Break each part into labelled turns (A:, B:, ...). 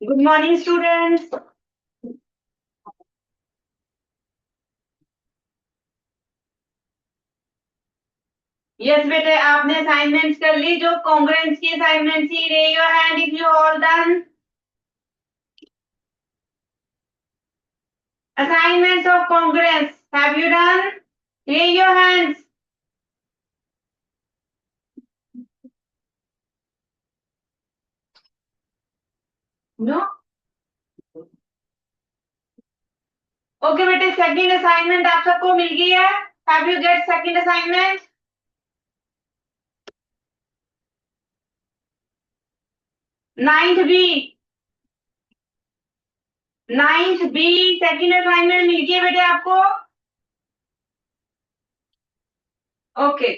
A: Good morning students. Yes बेटे, आपने assignments कर ली? जो कॉन्ग्रेंस की असाइनमेंट थी, raise your hand if you all done assignments of congruence. Have you done? Raise your hands. No. Okay बेटे, second assignment आप सबको मिल गई है? Have you get second assignment? Ninth B, ninth B second assignment मिल गई है बेटे आपको? ओके,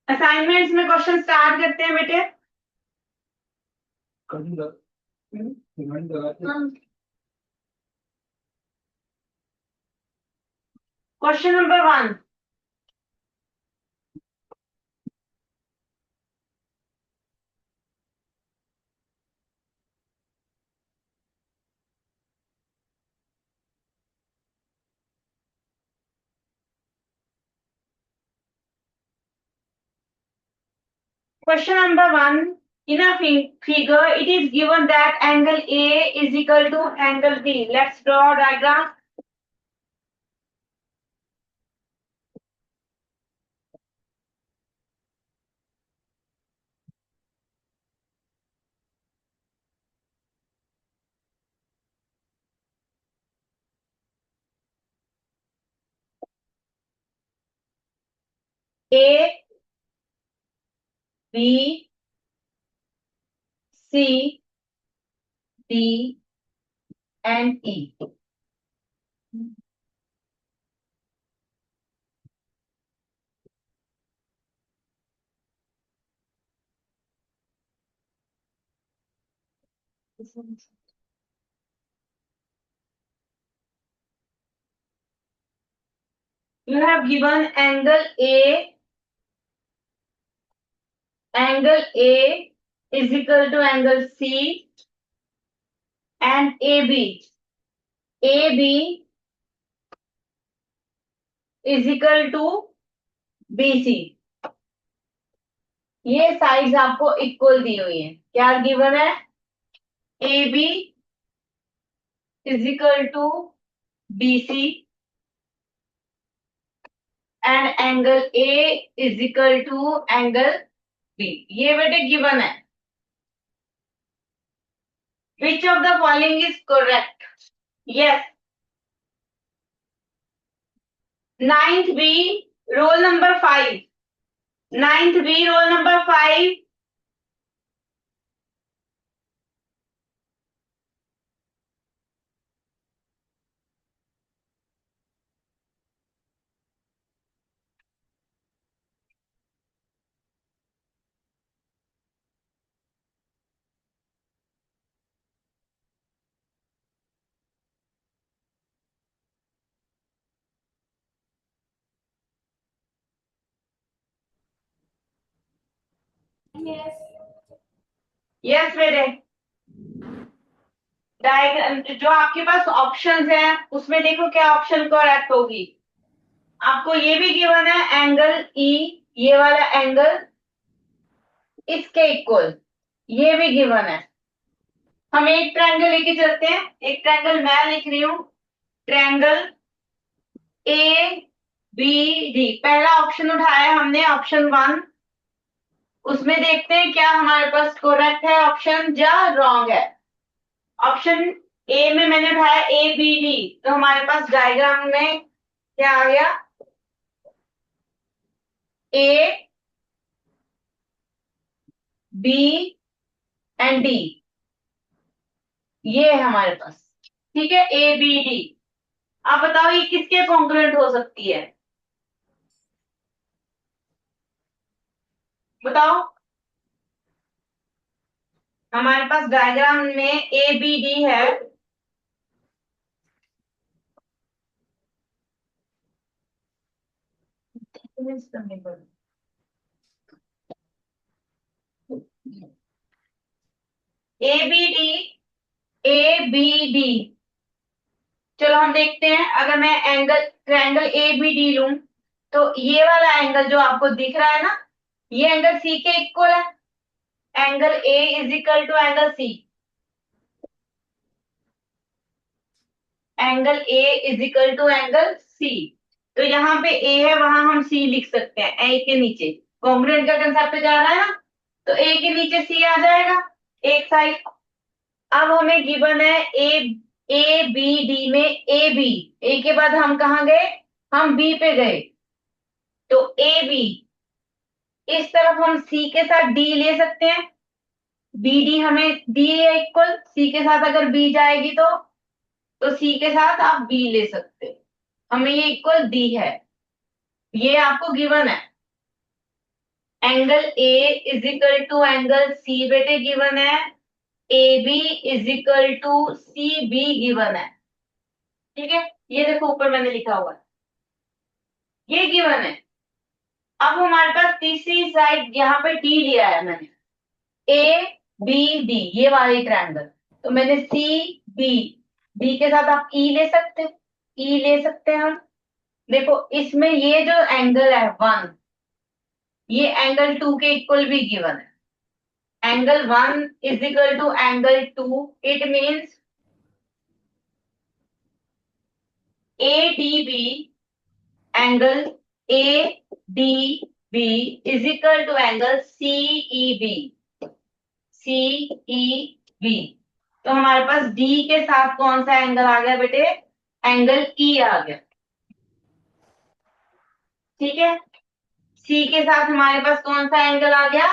A: असाइनमेंट्स में क्वेश्चन स्टार्ट करते हैं बेटे। Question number 1। Question number 1. In a figure, it is given that angle A is equal to angle B. Let's draw a diagram. A, B, C, D, and E. You have given angle A. Angle A is equal to angle C and AB. AB is equal to BC. ये sides आपको equal दी हुई है। क्या given है? AB is equal to BC and angle A is equal to angle B. ये बेटे given है। Which of the following is correct? Yes. Ninth B, roll number 5. Ninth B, roll number 5. Yes. Yes बेटे। Diagram जो आपके पास options हैं उसमें देखो क्या ऑप्शन करेक्ट होगी। आपको ये भी गिवन है एंगल ई, ये वाला एंगल इसके इक्वल, ये भी गिवन है। हम एक ट्रायंगल लेके चलते हैं। एक ट्रायंगल मैं लिख रही हूं, ट्रायंगल ए बी डी। पहला ऑप्शन उठाया हमने, ऑप्शन 1। उसमें देखते हैं क्या हमारे पास करेक्ट है ऑप्शन या रॉन्ग है। ऑप्शन ए में मैंने उठाया ए बी डी, तो हमारे पास डायग्राम में क्या आ गया? ए बी एंड डी, ये है हमारे पास। ठीक है, ए बी डी। आप बताओ ये किसके कॉन्ग्रुएंट हो सकती है? बताओ। हमारे पास डायग्राम में ए बी डी है। A B D, A B D. चलो हम देखते हैं, अगर मैं angle triangle A B D लूं, तो ये वाला एंगल जो आपको दिख रहा है ना, ये एंगल सी के इक्वल है। Angle A is equal to angle C. Angle A is equal to angle C. तो यहाँ पे ए है, वहां हम सी लिख सकते हैं, ए के नीचे। कॉन्ग्रुएंट का कंसेप्ट जा रहा है ना, तो ए के नीचे सी आ जाएगा एक साइड। अब हमें गिवन है ए, ए बी डी में ए बी। ए के बाद हम कहाँ गए, हम बी पे गए। तो ए बी, इस तरफ हम सी के साथ डी ले सकते हैं। बी डी हमें डी है इक्वल, सी के साथ अगर बी जाएगी तो सी के साथ आप बी ले सकते हो। हमें ये इक्वल डी है, ये आपको गिवन है। Angle A is equal to angle C बेटे गिवन है। A B is equal to C B given है। ठीक है, ये देखो ऊपर मैंने लिखा हुआ है, ये गिवन है। अब हमारे पास तीसरी साइड यहाँ पे डी लिया है मैंने, ए बी डी, ये वाली ट्रायंगल। तो मैंने सी बी, बी के साथ आप ई ले सकते, ई ले सकते हैं हम। देखो इसमें ये जो एंगल है वन, ये एंगल टू के इक्वल भी गिवन है। Angle one is equal to angle two, it means A D B, angle A D B is equal to angle C E B, C E B. तो हमारे पास D के साथ कौन सा angle आ गया बेटे, एंगल ई आ गया। ठीक है, सी के साथ हमारे पास कौन सा एंगल आ गया,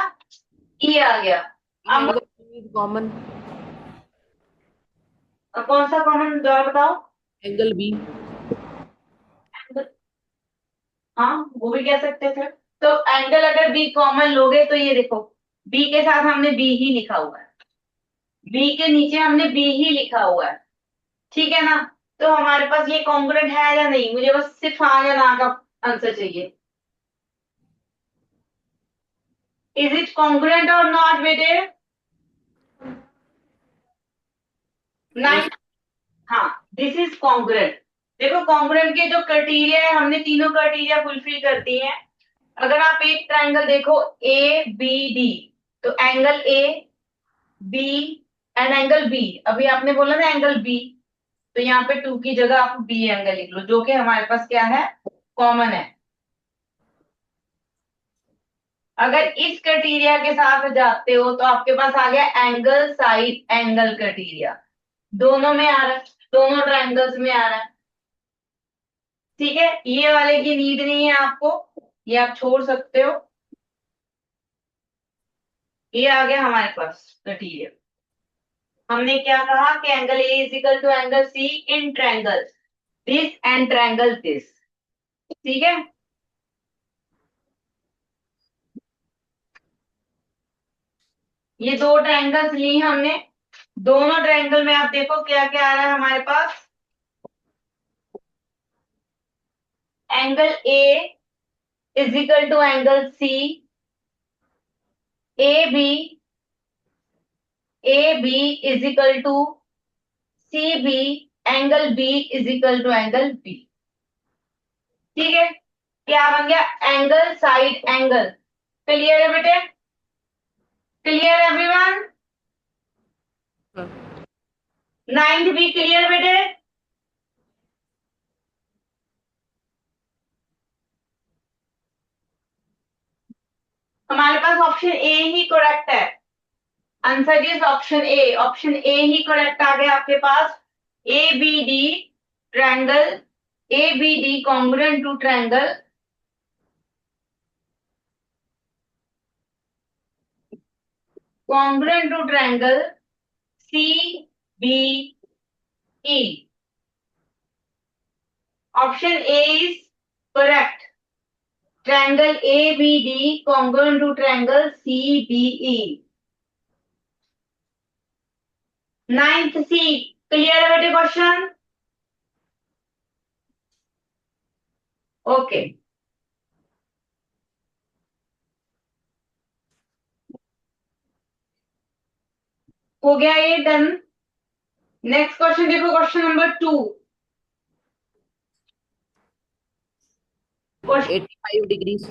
A: ई आ गया। अब
B: कॉमन
A: कौन सा कॉमन दोबारा बताओ।
B: Angle B.
A: हाँ वो भी कह सकते थे। तो एंगल अगर बी कॉमन लोगे तो ये देखो, बी के साथ हमने बी ही लिखा हुआ है, बी के नीचे हमने बी ही लिखा हुआ है। ठीक है ना, तो हमारे पास ये कॉन्ग्रुएंट है या नहीं, मुझे बस सिर्फ हाँ या ना का आंसर चाहिए। इज इट कॉन्ग्रुएंट और नॉट बेटे, नहीं। हाँ, दिस इज कॉन्ग्रुएंट। देखो कॉन्ग्रुएंट के जो क्राइटेरिया है, हमने तीनों क्राइटेरिया फुलफिल कर दिए हैं। अगर आप एक ट्रायंगल देखो ए बी डी, तो angle A B and angle B, अभी आपने बोला ना एंगल बी, तो यहाँ पे टू की जगह आप बी एंगल लिख लो, जो कि हमारे पास क्या है, कॉमन है। अगर इस क्राइटेरिया के साथ जाते हो तो आपके पास आ गया एंगल साइड एंगल क्राइटेरिया, दोनों में आ रहा है, दोनों ट्रायंगल्स में आ रहा है। ठीक है, ये वाले की नीड नहीं है आपको, ये आप छोड़ सकते हो। ये आ गया हमारे पास क्राइटेरिया। हमने क्या कहा कि angle A is equal to angle C in triangle this and triangle this. ठीक है, ये दो ट्रायंगल्स ली हमने, दोनों ट्रायंगल में आप देखो क्या क्या आ रहा है हमारे पास। Angle A is equal to angle C, A B, A B is equal to C B, angle B is equal to angle B. ठीक है, क्या बन गया, एंगल साइड एंगल। क्लियर है बेटे, क्लियर एवरीवन, नाइन्थ भी क्लियर बेटे। हमारे पास ऑप्शन ए ही करेक्ट है, answer is option A. Option A ही करेक्ट आ गया आपके पास। A B D triangle, A B D congruent to triangle, congruent to triangle CBE. Option A is correct. Triangle ABD congruent to triangle CBE. Ninth C. Clear है बेटे question? Okay, हो गया ये डन। नेक्स्ट क्वेश्चन देखो, question number 2।
B: 85 degrees.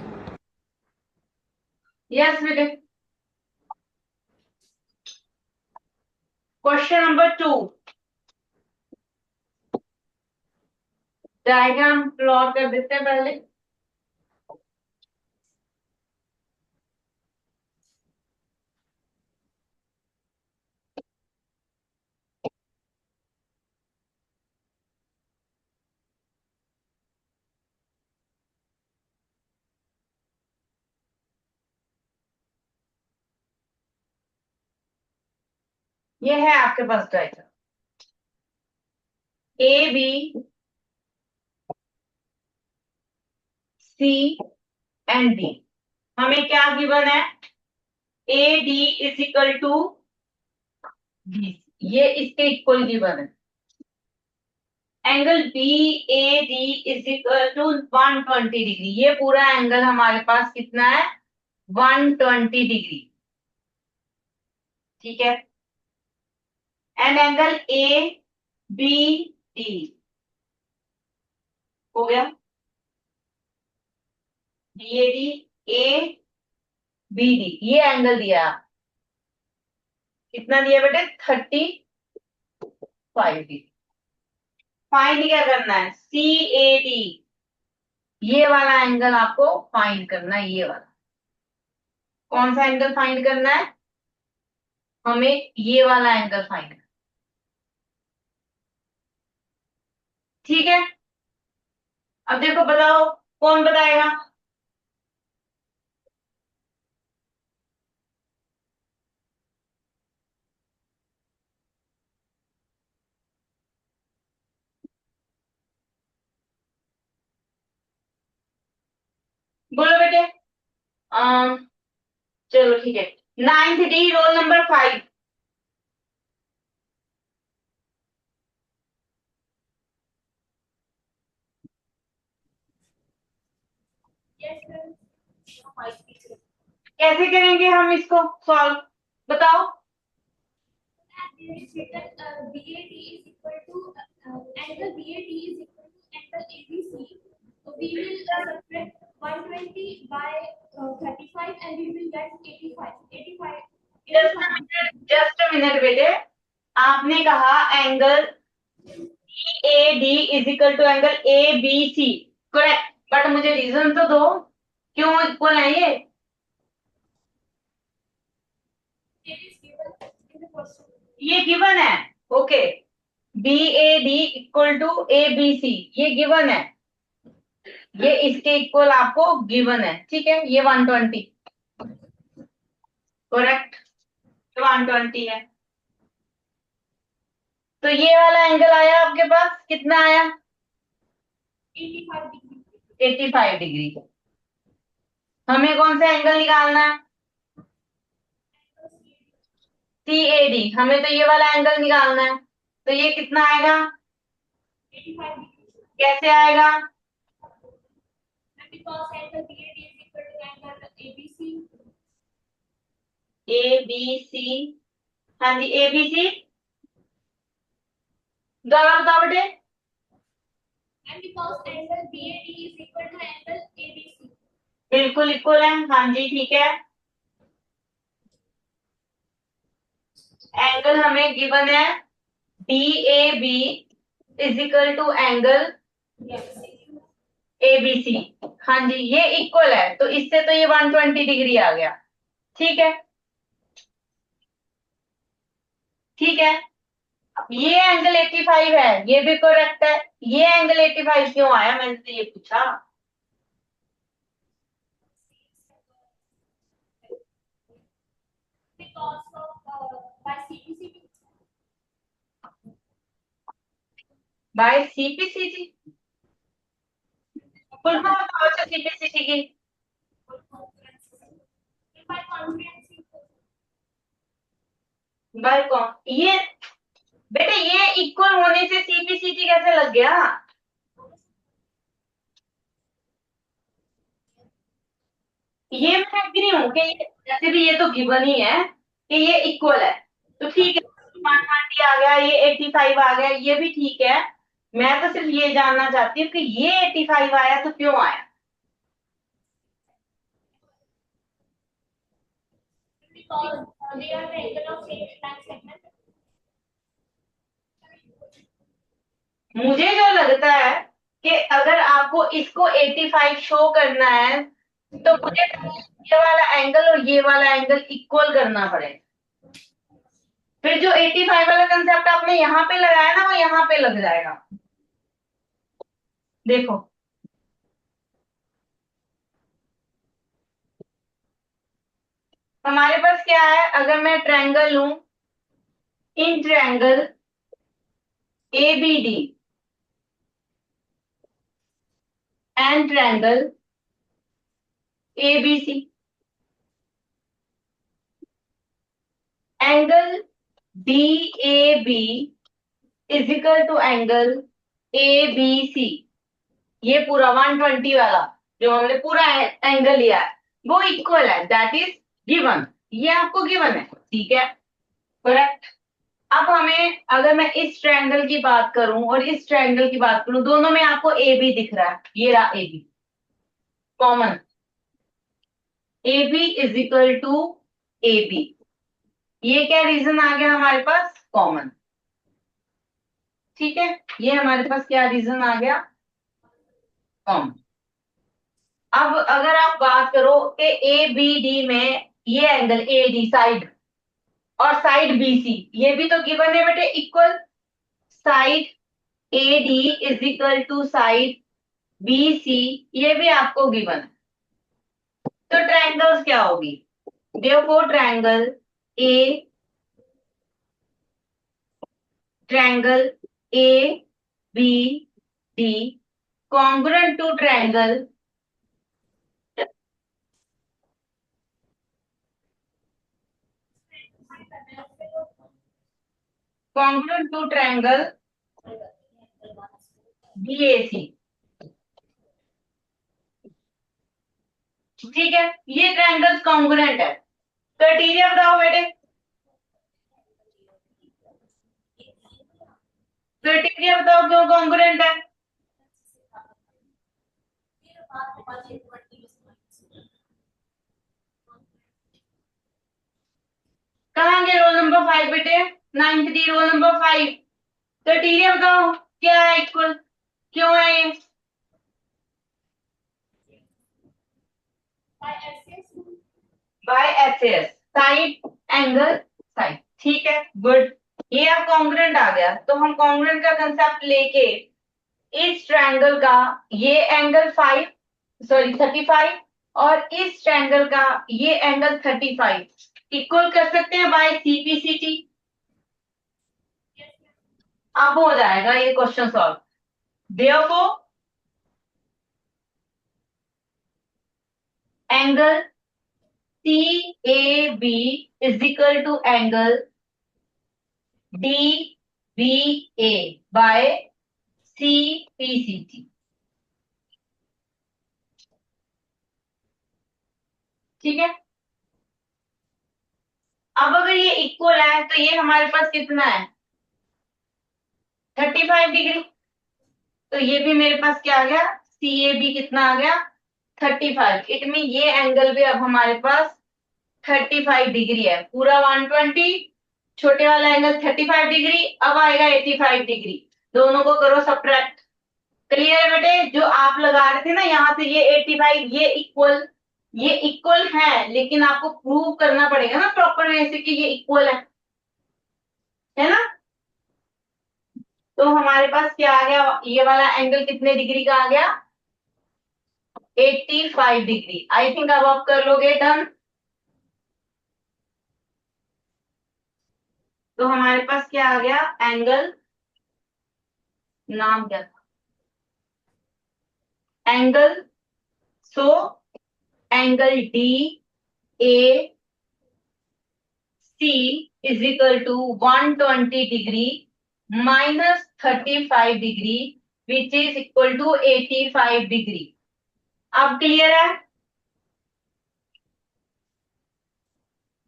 A: Yes बेटे, question number 2। Diagram plot कर देते हैं पहले। ये है आपके पास diagram, A B C and D. हमें क्या गिवन है? A D is equal to B, ये इसके इक्वल गिवन है। Angle B A D is equal to 120 degree. ये पूरा एंगल हमारे पास कितना है? 120 डिग्री। ठीक है। And angle A B D हो गया, B A D A B D, ये एंगल दिया। कितना दिया बेटे? 35 डिग्री। फाइंड क्या करना है? सी ए डी, ये वाला एंगल आपको फाइंड करना है। ये वाला कौन सा एंगल फाइंड करना है? हमें ये वाला एंगल फाइंड करना। ठीक है, अब देखो बताओ, कौन बताएगा? बोलो बेटे। अम, चलो ठीक है। 9th D, roll number 5। कैसे करेंगे हम इसको सॉल्व, बताओ।
C: BAD is equal to angle BAD is equal to angle ABC. So we will subtract 120 by 35 and we will get 85. 85.
A: Just a minute बेटे, आपने कहा angle A D is equal to angle A B C, correct. But मुझे reason तो दो, क्यों equal है ये?
C: It is given in the question.
A: ये गिवन है, okay. B A D equal to A B C, ये गिवन है। ये इसके इक्वल आपको गिवन है, ठीक है। ये 120, करेक्ट, 120 है। तो ये वाला एंगल आया आपके पास, कितना आया?
C: 85 degree.
A: 85 डिग्री। हमें कौन सा एंगल निकालना है? सी ए डी। हमें तो ये वाला एंगल निकालना है, तो ये कितना आएगा?
C: 85 degree.
A: कैसे आएगा?
C: And because angle BAD is equal to angle ABC.
A: A B C, हाँ जी, ए बी सी। दोबारा बताओ बेटे।
C: And because angle BAD is equal to angle ABC.
A: बिल्कुल इक्वल है, हाँ जी, ठीक है। एंगल हमें गिवन है D A B is equal to angle A B C. हाँ जी, ये इक्वल है, तो इससे तो ये 120 डिग्री आ गया। ठीक है, ठीक है। ये एंगल 85 है, ये भी करेक्ट है। ये एंगल 85 क्यों आया, मैंने तो ये पूछा।
C: Because of by CPCT.
A: By CPCT. Full form बताओ सीपीसीटी की।
C: By comprehensive.
A: बाय कौन? ये बेटे, ये इक्वल होने से सीपीसीटी कैसे लग गया? ये मैं एग्री हूं कि जैसे भी ये तो गिवन ही है कि ये इक्वल है, तो ठीक है, 120 आ गया, ये 85 आ गया, ये भी ठीक है। मैं तो सिर्फ ये जानना चाहती हूँ कि ये 85 आया तो क्यों आया।
C: because they are the angle of same time segment.
A: मुझे जो लगता है कि अगर आपको इसको 85 शो करना है तो मुझे ये वाला एंगल और ये वाला एंगल इक्वल करना पड़ेगा। फिर जो 85 वाला कंसेप्ट आपने यहाँ पे लगाया ना, वो यहाँ पे लग जाएगा। देखो, हमारे पास क्या है, अगर मैं ट्रायंगल लूं, in triangle A B D and triangle A B C, angle D A B is equal to angle A B C, ये पूरा 120 वाला जो हमने पूरा एंगल लिया है वो इक्वल है, दैट इज गिवन। ये आपको गिवन है, ठीक है, करेक्ट। अब हमें, अगर मैं इस ट्रायंगल की बात करूं और इस ट्रायंगल की बात करूं, दोनों में आपको ए बी दिख रहा है, ये रहा A B common, A B is equal to A B. ये क्या रीजन आ गया हमारे पास, कॉमन, ठीक है। ये हमारे पास क्या रीजन आ गया, कॉमन। अब अगर आप बात करो कि ए बी डी में ये एंगल ए डी साइड और साइड बी सी, ये भी तो गिवन है बेटे, equal. Side A D is equal to side B C, ये भी आपको गिवन है। तो ट्रायंगल्स क्या होगी, देखो a triangle A B D congruent to triangle congruent to triangle B A C, ठीक है। ये ट्रायंगल्स कॉन्ग्रुएंट है। क्राइटेरिया बताओ बेटे, क्राइटेरिया बताओ क्यों कॉन्ग्रुएंट है। कहाँ गए रोल नंबर 5 बेटे, 9th D roll number 5। Criteria बताओ क्या है, इक्वल क्यों है ये। By S S, side angle side, ठीक है, गुड। ये अब कॉन्ग्रुएंट आ गया, तो हम कॉन्ग्रुएंट का कंसेप्ट लेके इस ट्रायंगल का ये एंगल 5, सॉरी 35, और इस ट्रायंगल का ये एंगल 35 इक्वल कर सकते हैं बाय सीपीसीटी। अब हो जाएगा ये question solve. Therefore angle C A B is equal to angle D B A by C P C T, ठीक है। अब अगर ये इक्वल है तो ये हमारे पास कितना है, 35 डिग्री। तो ये भी मेरे पास क्या आ गया, सी ए बी कितना आ गया, 35। इट मीन ये एंगल भी अब हमारे पास 35 डिग्री है, पूरा 120, छोटे वाला एंगल 35 डिग्री, अब आएगा 85 डिग्री। दोनों को करो सब्ट्रैक्ट। क्लियर है बेटे, जो आप लगा रहे थे ना यहाँ से ये 85, ये इक्वल है, लेकिन आपको प्रूव करना पड़ेगा ना प्रॉपर वे से कि ये इक्वल है ना। तो हमारे पास क्या आ गया, ये वाला एंगल कितने डिग्री का आ गया, 85 डिग्री। आई थिंक अब आप कर लोगे डन। तो हमारे पास क्या आ गया, एंगल, नाम क्या था, angle, so angle D A C is equal to 120 degree minus 35 degree which is equal to 85 degree. अब क्लियर है,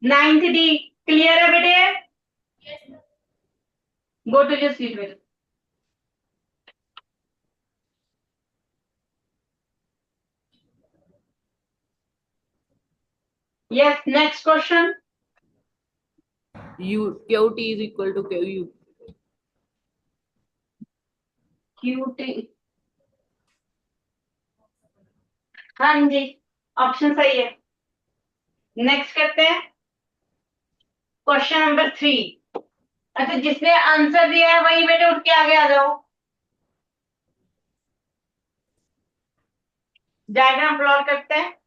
A: 9th डी क्लियर है बेटे। गो टू योर सीट बेटा। Yes, next question.
B: U QT is equal to QU.
A: QT, हाँ जी, option सही है। Next करते हैं क्वेश्चन नंबर 3। अच्छा, जिसने आंसर दिया है वही बेटे उठ के आगे आ जाओ। डायग्राम प्लॉट करते हैं।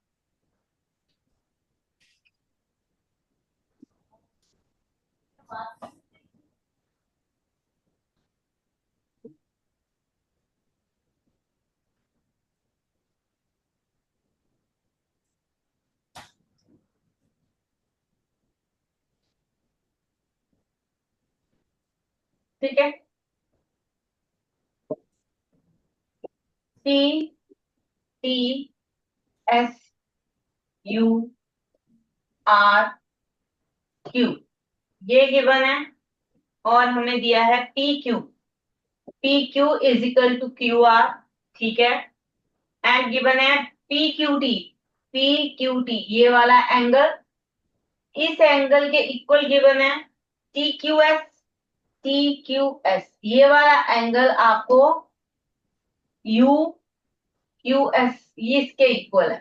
A: ठीक है, T T S U R Q, ये गिवन है और हमें दिया है P Q. P Q is equal to Q R, ठीक है। एंड गिवन है P Q T. P Q T ये वाला एंगल, इस एंगल के इक्वल गिवन है T Q S. T Q S ये वाला एंगल आपको यू क्यू एस ये इसके इक्वल है।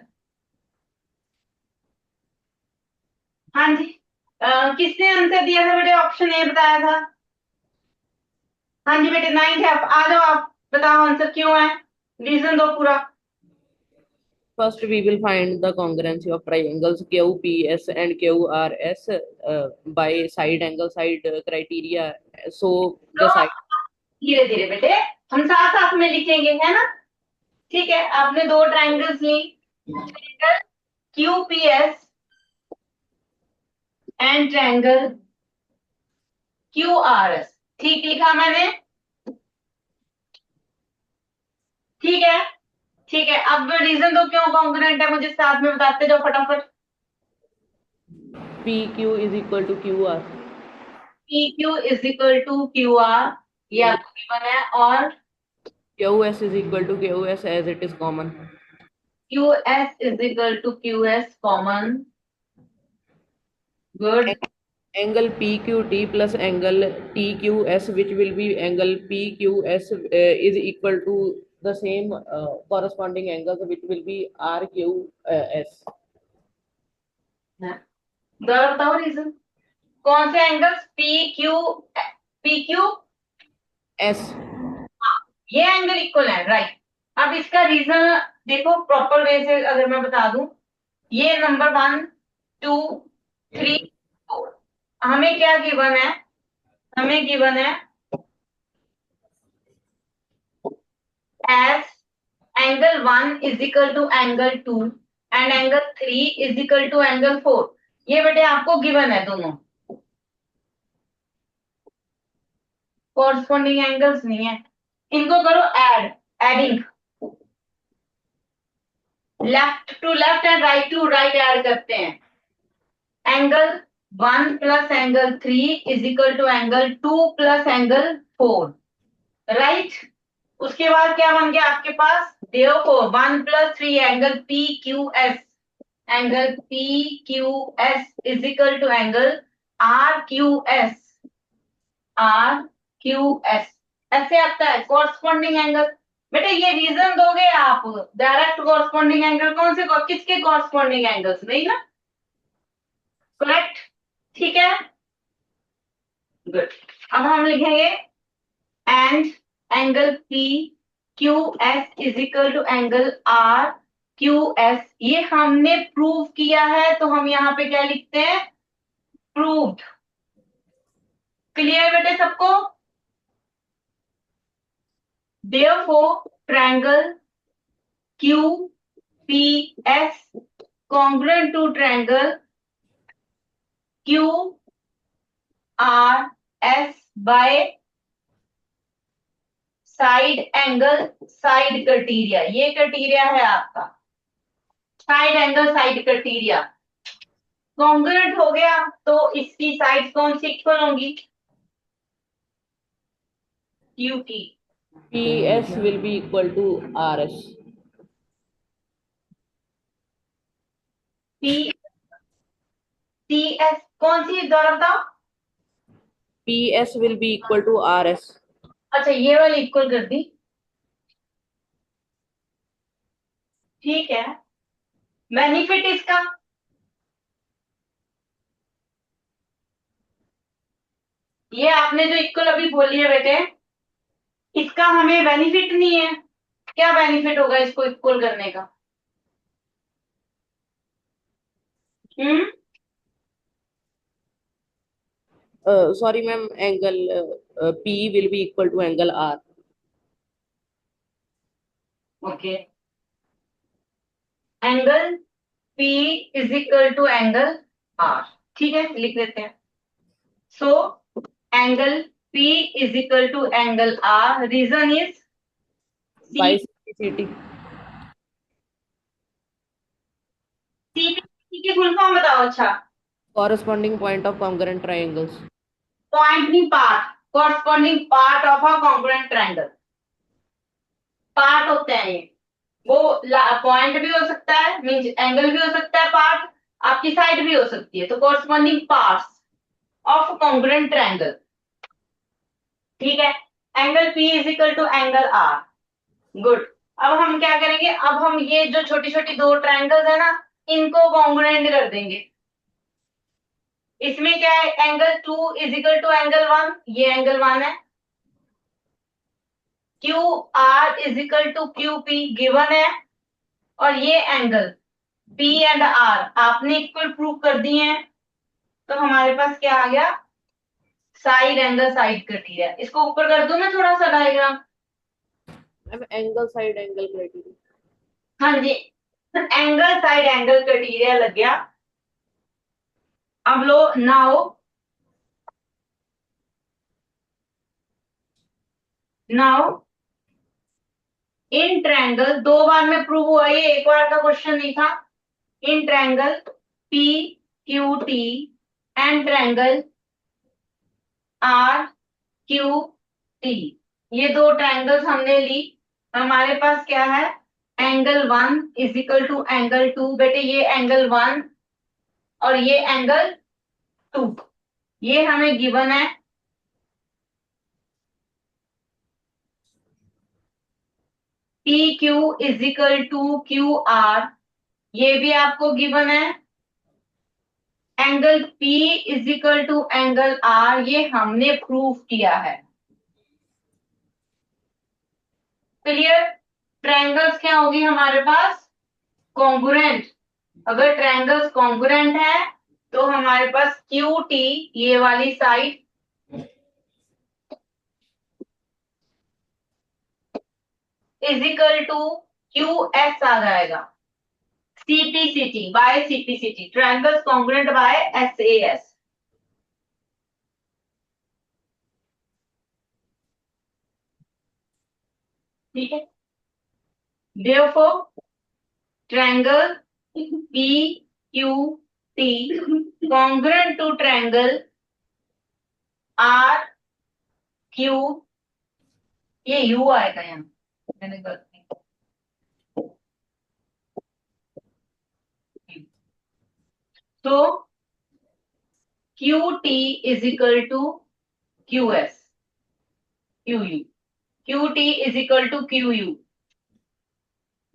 A: हाँ जी, किसने आंसर दिया था बेटे? ऑप्शन ए बताया था। हाँ जी बेटे, 9th है। आ जाओ, आप बताओ आंसर क्यों है, रीजन दो पूरा।
B: First, we will find the congruency of triangles QPS and QRS by side angle side criteria. So the
A: तो
B: side
A: धीरे धीरे बेटे हम साथ साथ में लिखेंगे, है ना। ठीक है, आपने दो ट्राइंगल्स ली, triangle Q P S and triangle Q R S. ठीक लिखा मैंने, ठीक है। ठीक है, अब रीजन दो क्यों कॉन्ग्रुएंट है, मुझे साथ में बताते जाओ फटाफट।
B: PQ is equal to QR.
A: P Q is equal to Q R, ये आपको गिवन है, और
B: QS is equal to QS as it is common.
A: Q S is equal to Q S common. Good.
B: Angle PQT plus angle TQS, which will be angle PQS, is equal to the same corresponding angles, which will be RQS.
A: दोबारा बताओ reason, कौन से angles? P Q
B: S.
A: ये angle equal है, right. अब इसका reason देखो proper way से अगर मैं बता दूं, ये नंबर 1 2 3 4 हमें क्या गिवन है? हमें गिवन है as angle 1 is equal to angle 2 and angle 3 is equal to angle 4। ये बेटे आपको गिवन है दोनों, कॉरस्पॉन्डिंग एंगल्स नहीं है। इनको करो adding, left to left and right to right add करते हैं। Angle 1 plus angle 3 is equal to angle 2 plus angle 4, right. उसके बाद क्या बन गया आपके पास? देखो 1 plus 3 angle P Q S, angle P Q S is equal to angle R Q S. R Q S ऐसे आता है कॉरस्पॉन्डिंग एंगल। बेटे ये रीजन दोगे आप, डायरेक्ट कॉरस्पॉन्डिंग एंगल कौन से, किसके कॉरस्पॉन्डिंग एंगल्स, नहीं ना, करेक्ट। ठीक है, गुड। अब हम लिखेंगे and angle P Q S is equal to angle R Q S. ये हमने प्रूव किया है तो हम यहाँ पे क्या लिखते हैं? प्रूव्ड। क्लियर बेटे सबको? Therefore, triangle QPS congruent to triangle QRS by side angle side criteria। ये क्राइटेरिया है आपका, side angle side criteria. Congruent हो गया तो इसकी साइड कौन सी इक्वल होंगी? QT.
B: PS will be equal to RS.
A: P CS कौन सी दोबारा बताओ?
B: PS will be equal to RS.
A: अच्छा, ये वाली इक्वल कर दी, ठीक है। बेनिफिट इसका, ये आपने जो इक्वल अभी बोली है बेटे, इसका हमें बेनिफिट नहीं है। क्या बेनिफिट होगा इसको इक्वल करने का? हम्म
B: Sorry ma'am, angle P will be equal to angle R.
A: ओके, angle P is equal to angle R, ठीक है, लिख लेते हैं। So angle P is equal to angle R, reason is
B: By
A: C
B: CT.
A: की full form बताओ। अच्छा,
B: Corresponding point of congruent triangles.
A: Point नहीं, part, corresponding part of a congruent triangle, part होते हैं ये। वो पॉइंट भी हो सकता है, मींस एंगल भी हो सकता है, पार्ट आपकी साइड भी हो सकती है, तो corresponding parts of congruent triangle, ठीक है। Angle P is equal to angle R, good. अब हम क्या करेंगे, अब हम ये जो छोटी छोटी दो ट्रायंगल्स है ना, इनको कॉन्ग्रुएंट कर देंगे। इसमें क्या है, angle 2 is equal to angle 1, ये एंगल 1 है। Q R is equal to Q P given है, और ये एंगल P एंड R आपने इक्वल प्रूव कर दिए हैं, तो हमारे पास क्या आ गया, साइड एंगल साइड क्राइटेरिया। इसको ऊपर कर दूं मैं थोड़ा सा diagram?
B: Ma'am, angle side angle criteria.
A: हाँ जी, एंगल साइड एंगल क्राइटेरिया लग गया। अब लो, नाउ इन ट्रायंगल, दो बार में प्रूव हुआ, ये एक बार का क्वेश्चन नहीं था। In triangle P Q T and triangle R Q T, ये दो ट्रायंगल्स हमने ली। हमारे पास क्या है, angle 1 is equal to angle 2, बेटे ये एंगल 1 और ये एंगल 2, ये हमें गिवन है। P Q is equal to Q R, ये भी आपको गिवन है। Angle P is equal to angle R, ये हमने प्रूव किया है। क्लियर? ट्रायंगल्स क्या होगी हमारे पास, कॉन्ग्रुएंट। अगर ट्रायंगल्स कॉन्ग्रुएंट है तो हमारे पास क्यू टी, ये वाली side, is equal to Q S आ जाएगा। CPCT by CPCT, triangles congruent by SAS, ठीक है। Therefore, triangle PQT congruent to triangle RQ, ये U आएगा यहाँ, मैंने गलती, तो QT is equal to QS, QU, QT is equal to QU।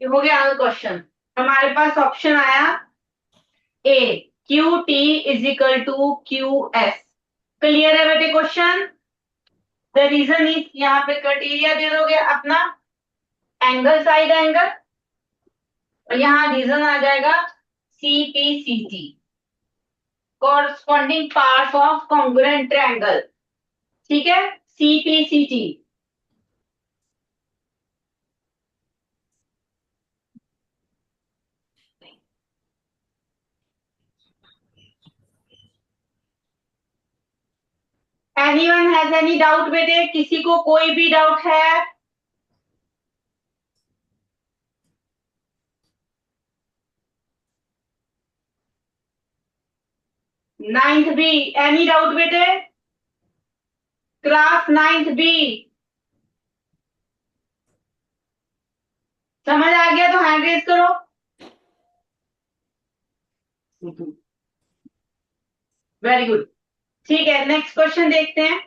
A: ये हो गया क्वेश्चन। हमारे पास ऑप्शन आया ए, QT is equal to QS। Clear है बेटे क्वेश्चन? द रीजन इज, यहाँ पे क्राइटेरिया दे दोगे अपना, एंगल साइड एंगल, और यहाँ रीजन आ जाएगा CPCT, corresponding parts of congruent triangle, ठीक है, CPCT। Anyone has any doubt बेटे, किसी को कोई भी डाउट है? नाइन्थ बी, एनी डाउट बेटे? क्लास नाइन्थ बी, समझ आ गया तो हैंड रेज करो। Very good. ठीक है, नेक्स्ट क्वेश्चन देखते हैं।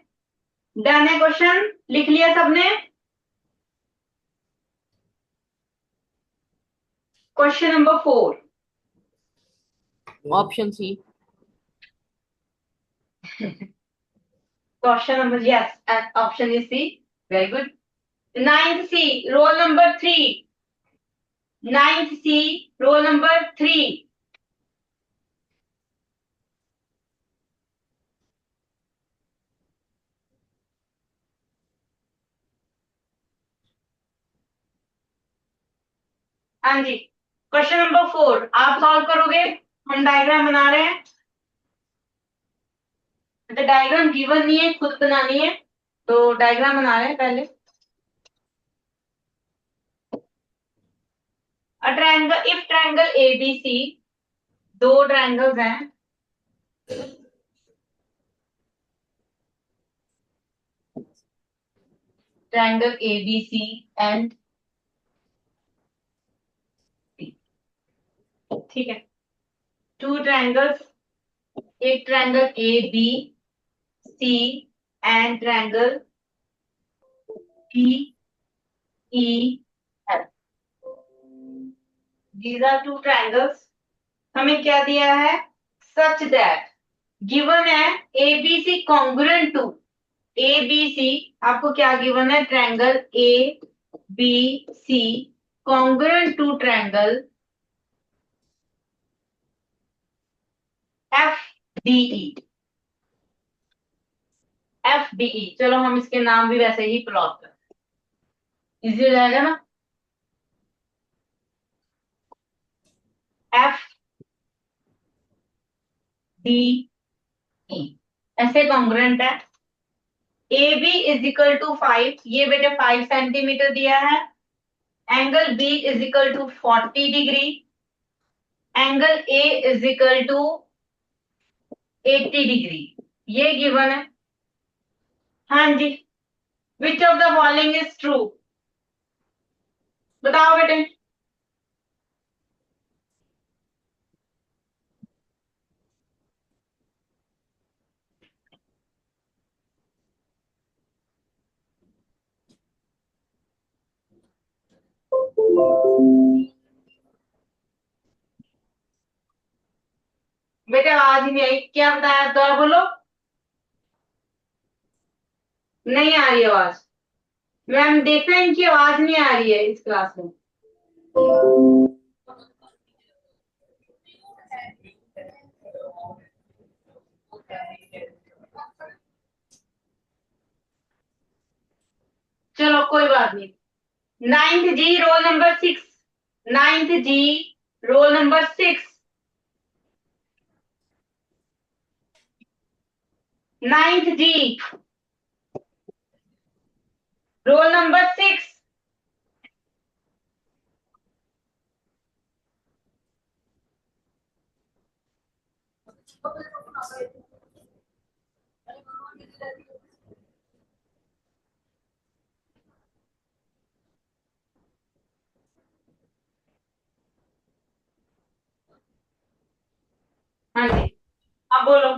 A: डन है क्वेश्चन, लिख लिया सबने? Question number 4।
B: Option C.
A: Question number, yes, option is C. Very good. Ninth C, roll number 3। Ninth C, roll number 3। हाँ जी, क्वेश्चन नंबर 4 आप सॉल्व करोगे। हम डायग्राम बना रहे हैं, तो डायग्राम गिवन नहीं है, खुद बनानी है। तो डायग्राम बना रहे हैं पहले। A triangle, if triangle ABC, दो ट्रायंगल्स हैं। ट्रायंगल एबीसी एंड, ठीक है, टू ट्रायंगल्स, एक triangle A B C and triangle B E F. These are two triangles. हमें क्या दिया है? सच दैट, गिवन है एबीसी कॉन्ग्रुएंट टू, एबीसी आपको क्या गिवन है? Triangle A B C congruent to triangle F D E. F D E, चलो हम इसके नाम भी वैसे ही प्लॉट कर, इजी हो जाएगा ना। एफ डी ई ऐसे कॉन्ग्रुएंट है। A B is equal to 5, ये बेटे 5 सेंटीमीटर दिया है। Angle B is equal to 40 degree. Angle A is equal to 80 degree, ये गिवन है। हाँ जी, which of the following is true? बताओ बेटे। बेटे आवाज ही नहीं आई, क्या बताया? दोबारा बोलो। नहीं आ रही आवाज। मैम देखना, इनकी आवाज नहीं आ रही है इस क्लास में। चलो कोई बात नहीं। नाइन्थ जी, रोल नंबर 6। नाइन्थ जी, रोल नंबर 6। नाइन्थ जी, रोल नंबर 6। हाँ जी, अब बोलो।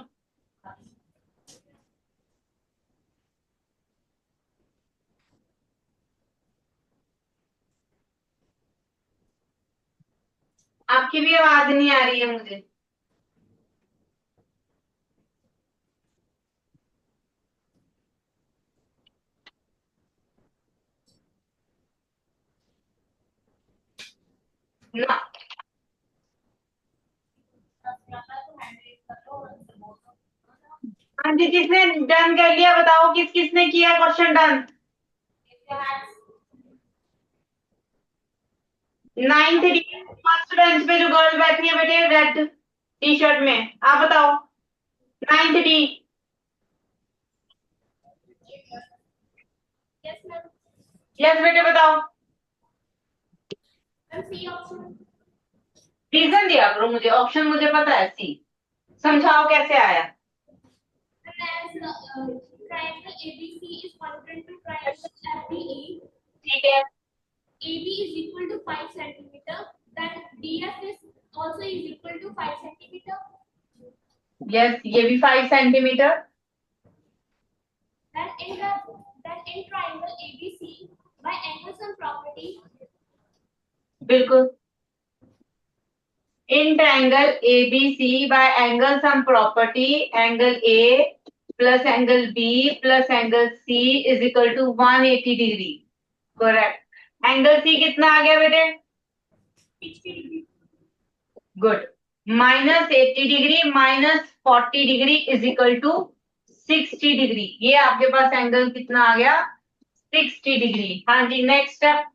A: आपकी भी आवाज नहीं आ रही है मुझे। ना, हाँ जी, किसने डन कर लिया बताओ, किस किसने किया question done? Ninth D, first bench पे जो गर्ल बैठी है बेटे रेड टी शर्ट में, आप बताओ। Ninth D.
C: Yes, ma'am.
A: Yes बेटे बताओ।
C: Ma'am, C option.
A: रीजन दिया करो मुझे, ऑप्शन मुझे पता है सी। समझाओ कैसे आया।
C: And as triangle ABC is congruent to triangle FDE,
A: ठीक है,
C: AB is equal to 5 centimeter, then DF is also is equal to 5 centimeter.
A: Yes, ये भी 5 centimetre.
C: Then in triangle ABC by angle sum property.
A: बिल्कुल. In triangle ABC by angle sum property, angle A plus angle B plus angle C is equal to 180 degree. Correct. Angle C कितना आ गया बेटे?
C: 60 degree.
A: Good. Minus 80 degree minus 40 degree is equal to 60 degree. ये आपके पास angle कितना आ गया? 60 degree. हाँ जी, next step.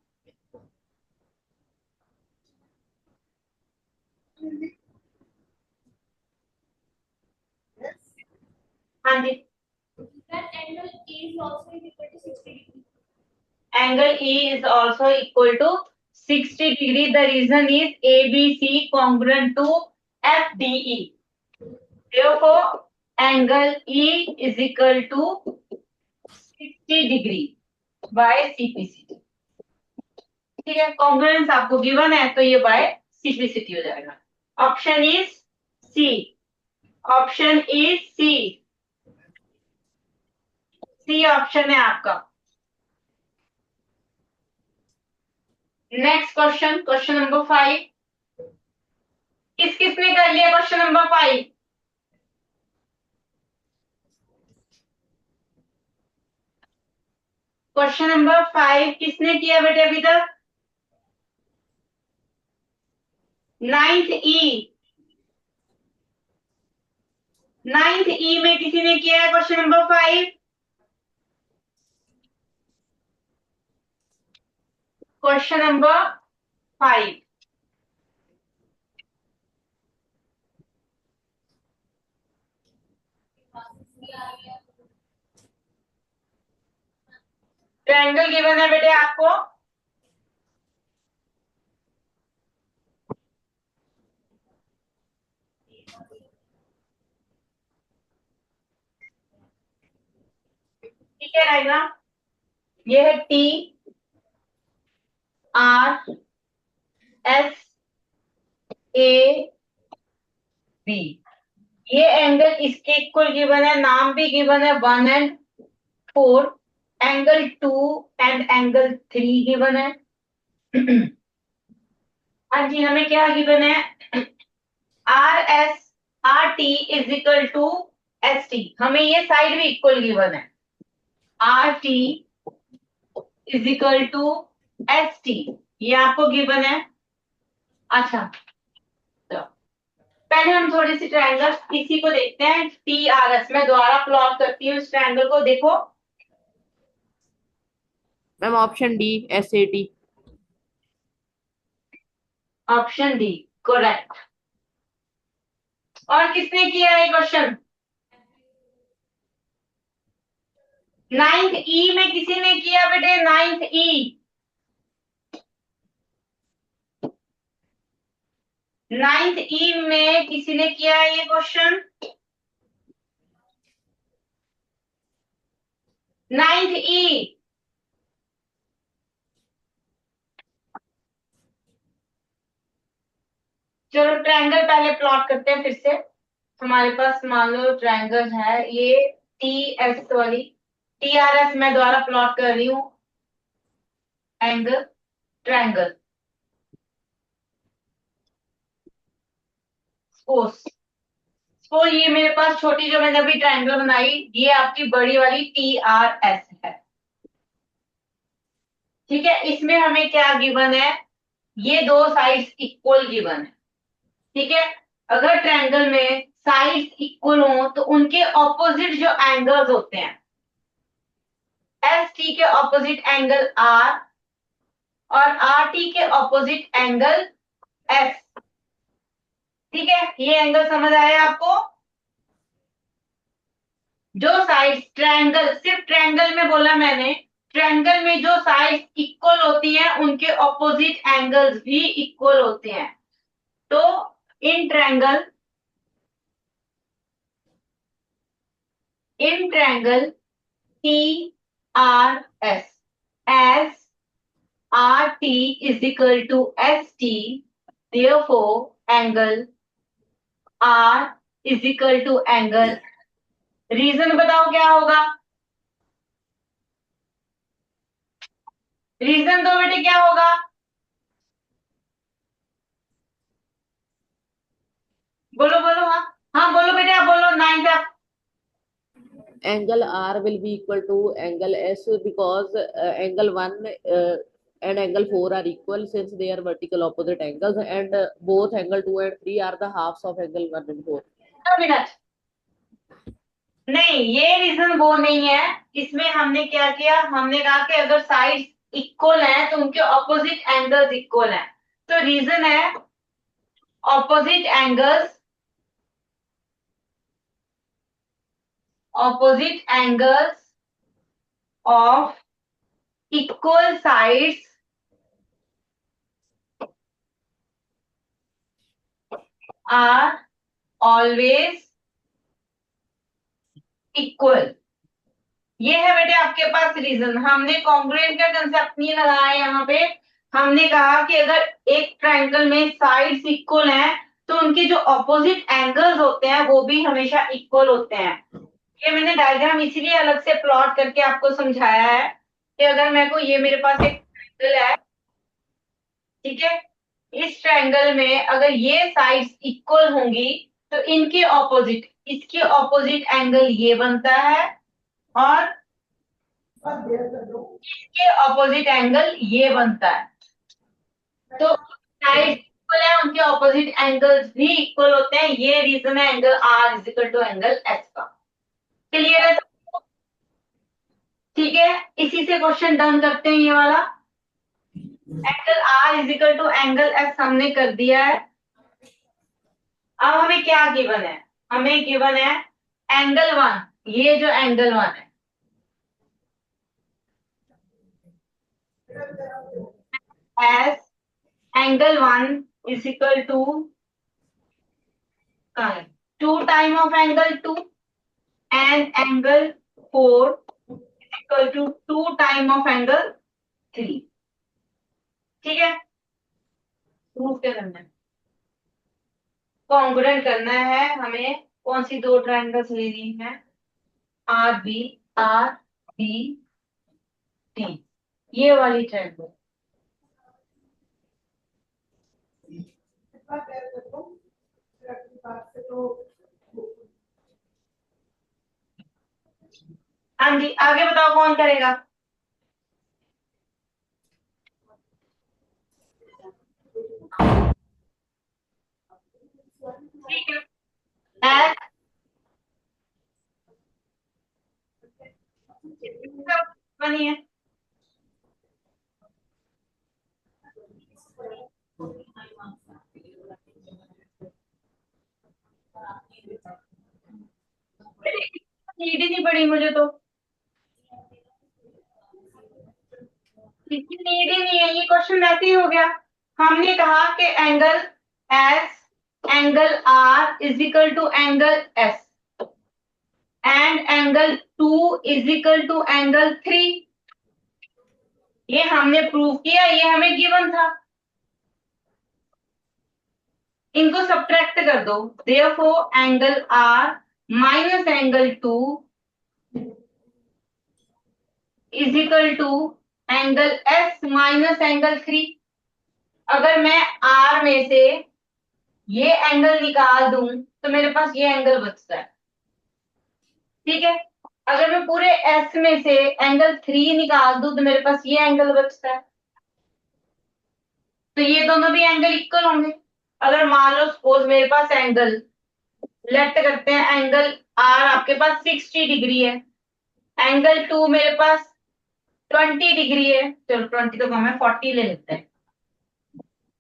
A: हाँ जी.
C: Then angle A is also is equal to 60 degree.
A: Angle E is also equal to 60 degree. The reason is ABC congruent to FDE. Therefore, angle E is equal to 60 degree by CPCT. ठीक है, congruence आपको given है तो ये bye CPCT हो जाएगा. Option is C. Option is C. C option है आपका. Next question, question number 5. किसने कर लिया क्वेश्चन नंबर 5? क्वेश्चन नंबर 5 किसने किया बेटे अभी तक? 9th E. 9th E में किसी ने किया है question number 5? Question number 5. Triangle given है बेटे आपको. ठीक है रहेगा. ये है T R S A B. ये एंगल इसके इक्वल गिवन है. नाम भी गिवन है 1 and 4. Angle 2 and angle 3 given है. हाँ जी, हमें क्या गिवन है? RT is equal to ST. हमें ये साइड भी इक्वल गिवन है. RT is equal to ST. ये आपको गिवन है. अच्छा, तो पहले हम थोड़ी सी ट्रायंगल इसी को देखते हैं. TRS मैं दोबारा प्लॉट करती हूँ इस ट्रायंगल को. देखो
B: ma'am option D SAT.
A: Option D correct. और किसने किया है क्वेश्चन? 9th E में किसी ने किया बेटे? 9th E. 9th E में किसी ने किया है ये क्वेश्चन? 9th E. चलो ट्रायंगल पहले प्लॉट करते हैं फिर से. हमारे पास मान लो ट्रायंगल है ये TS वाली. TRS मैं दोबारा प्लॉट कर रही हूँ एंगल ट्रायंगल. सपोज ये मेरे पास छोटी जो मैंने अभी ट्रायंगल बनाई, ये आपकी बड़ी वाली TRS है. ठीक है, इसमें हमें क्या गिवन है? ये दो साइड्स इक्वल गिवन है. ठीक है, अगर ट्रायंगल में साइड्स इक्वल हो तो उनके ऑपोजिट जो एंगल्स होते हैं, ST के ऑपोजिट एंगल R और RT के ऑपोजिट एंगल S. ठीक है, ये एंगल समझ आया आपको? जो साइड्स ट्रायंगल, सिर्फ ट्रायंगल में बोला मैंने, ट्रायंगल में जो साइड्स इक्वल होती हैं उनके ऑपोजिट एंगल्स भी इक्वल होते हैं. तो in triangle TRS as RT is equal to ST, therefore angle R is equal to angle। Reason बताओ क्या होगा, रीजन दो बेटे क्या होगा, बोलो बोलो, हाँ हाँ बोलो बेटे, आप बोलो, 9 आप।
B: Angle R will be equal to angle S because angle 1 and angle 4 are equal since they are vertical opposite angles, and both angle 2 and 3 are the halves of angle 1 and 4.
A: Minute, नहीं ये reason वो नहीं है, इसमें हमने क्या किया, हमने कहा कि अगर साइड इक्वल है तो उनके ऑपोजिट एंगल्स इक्वल हैं, तो रीजन है opposite angles, opposite angles of equal sides are always equal। ये है बेटे आपके पास रीजन। हमने कॉन्ग्रुएंट का कंसेप्ट नहीं लगाया यहाँ पे, हमने कहा कि अगर एक ट्रायंगल में साइड्स इक्वल हैं तो उनके जो ऑपोजिट एंगल्स होते हैं वो भी हमेशा इक्वल होते हैं। ये मैंने डायग्राम इसीलिए अलग से प्लॉट करके आपको समझाया है कि अगर मेरे को, ये मेरे पास एक ट्रायंगल है, ठीक है, इस ट्रायंगल में अगर ये साइड्स इक्वल होंगी तो इनके ऑपोजिट, इसके ऑपोजिट एंगल ये बनता है और इसके ऑपोजिट एंगल ये बनता है। तो साइड इक्वल है, उनके ऑपोजिट एंगल्स भी इक्वल होते हैं, ये रीजन है angle R is equal to angle S का। क्लियर है, ठीक है, इसी से क्वेश्चन डन करते हैं ये वाला। Angle R is equal to angle S हमने कर दिया है। अब हमें क्या गिवन है, हमें गिवन है एंगल 1, ये जो एंगल 1 है, as angle 1 is equal to 2 time of angle 2 and angle 4 is equal to 2 time of angle 3। ठीक है, प्रूफ क्या करना है, कॉन्ग्रुएंट करना है हमें। कौन सी दो ट्रायंगल्स लेनी है, आर बी टी, ये वाली ट्रायंगल। हाँ जी, आगे बताओ कौन करेगा। ठीक है, बनी है, नीड ही नहीं पड़ी मुझे तो, इसकी नीड ही नहीं है, ये क्वेश्चन ऐसे ही हो गया। हमने कहा कि angle S angle R is equal to angle S and angle 2 is equal to angle 3, ये हमने प्रूव किया, ये हमें गिवन था। इनको सब्ट्रैक्ट कर दो, therefore angle R minus angle 2 is equal to angle S minus angle 3। अगर मैं आर में से ये एंगल निकाल दूं तो मेरे पास ये एंगल बचता है, ठीक है। अगर मैं पूरे एस में से एंगल 3 निकाल दूं तो मेरे पास ये एंगल बचता है, तो ये दोनों भी एंगल इक्वल होंगे। अगर मान लो सपोज मेरे पास एंगल, लेट करते हैं एंगल आर आपके पास 60 डिग्री है, एंगल 2 मेरे पास 20 डिग्री है, चलो 20 तो कम है, 40 ले लेते हैं,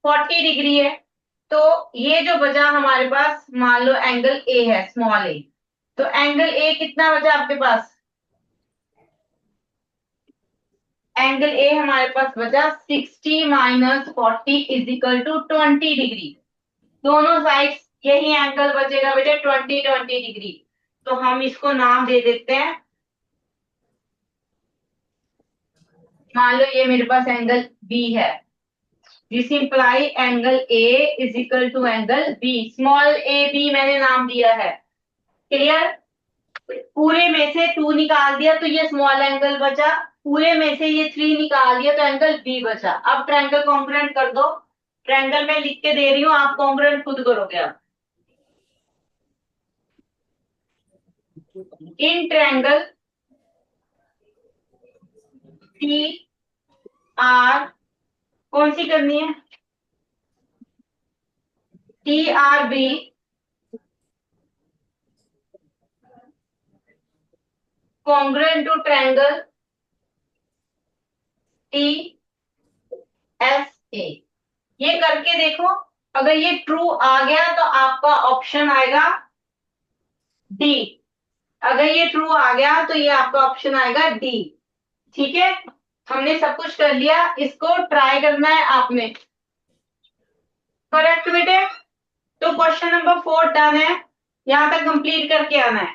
A: 40 डिग्री है। तो ये जो बचा हमारे पास, मान लो एंगल ए है, स्मॉल ए, तो एंगल ए कितना बचा आपके पास, एंगल ए हमारे पास बचा 60 minus 40 is equal to 20 degree. दोनों साइड यही एंगल बचेगा बेटे 20 डिग्री, तो हम इसको नाम दे देते हैं मान लो ये मेरे पास एंगल बी है, this imply angle A is equal to angle B, small A B मैंने नाम दिया है। क्लियर? पूरे में से 2 निकाल दिया तो ये स्मॉल एंगल बचा, पूरे में से ये 3 निकाल दिया तो एंगल बी बचा। अब ट्रायंगल कॉन्ग्रुएंट कर दो, ट्रायंगल में लिख के दे रही हूँ, आप कॉन्ग्रुएंट खुद करोगे। अब इन ट्रायंगल टी आर, कौन सी करनी है, T R B congruent to triangle T S A. ये करके देखो, अगर ये ट्रू आ गया तो आपका ऑप्शन आएगा डी, अगर ये ट्रू आ गया तो ये आपका ऑप्शन आएगा डी। ठीक है, हमने सब कुछ कर लिया, इसको ट्राई करना है आपने। करेक्ट बेटे? तो क्वेश्चन नंबर 4 डन है, यहां तक कंप्लीट करके आना है।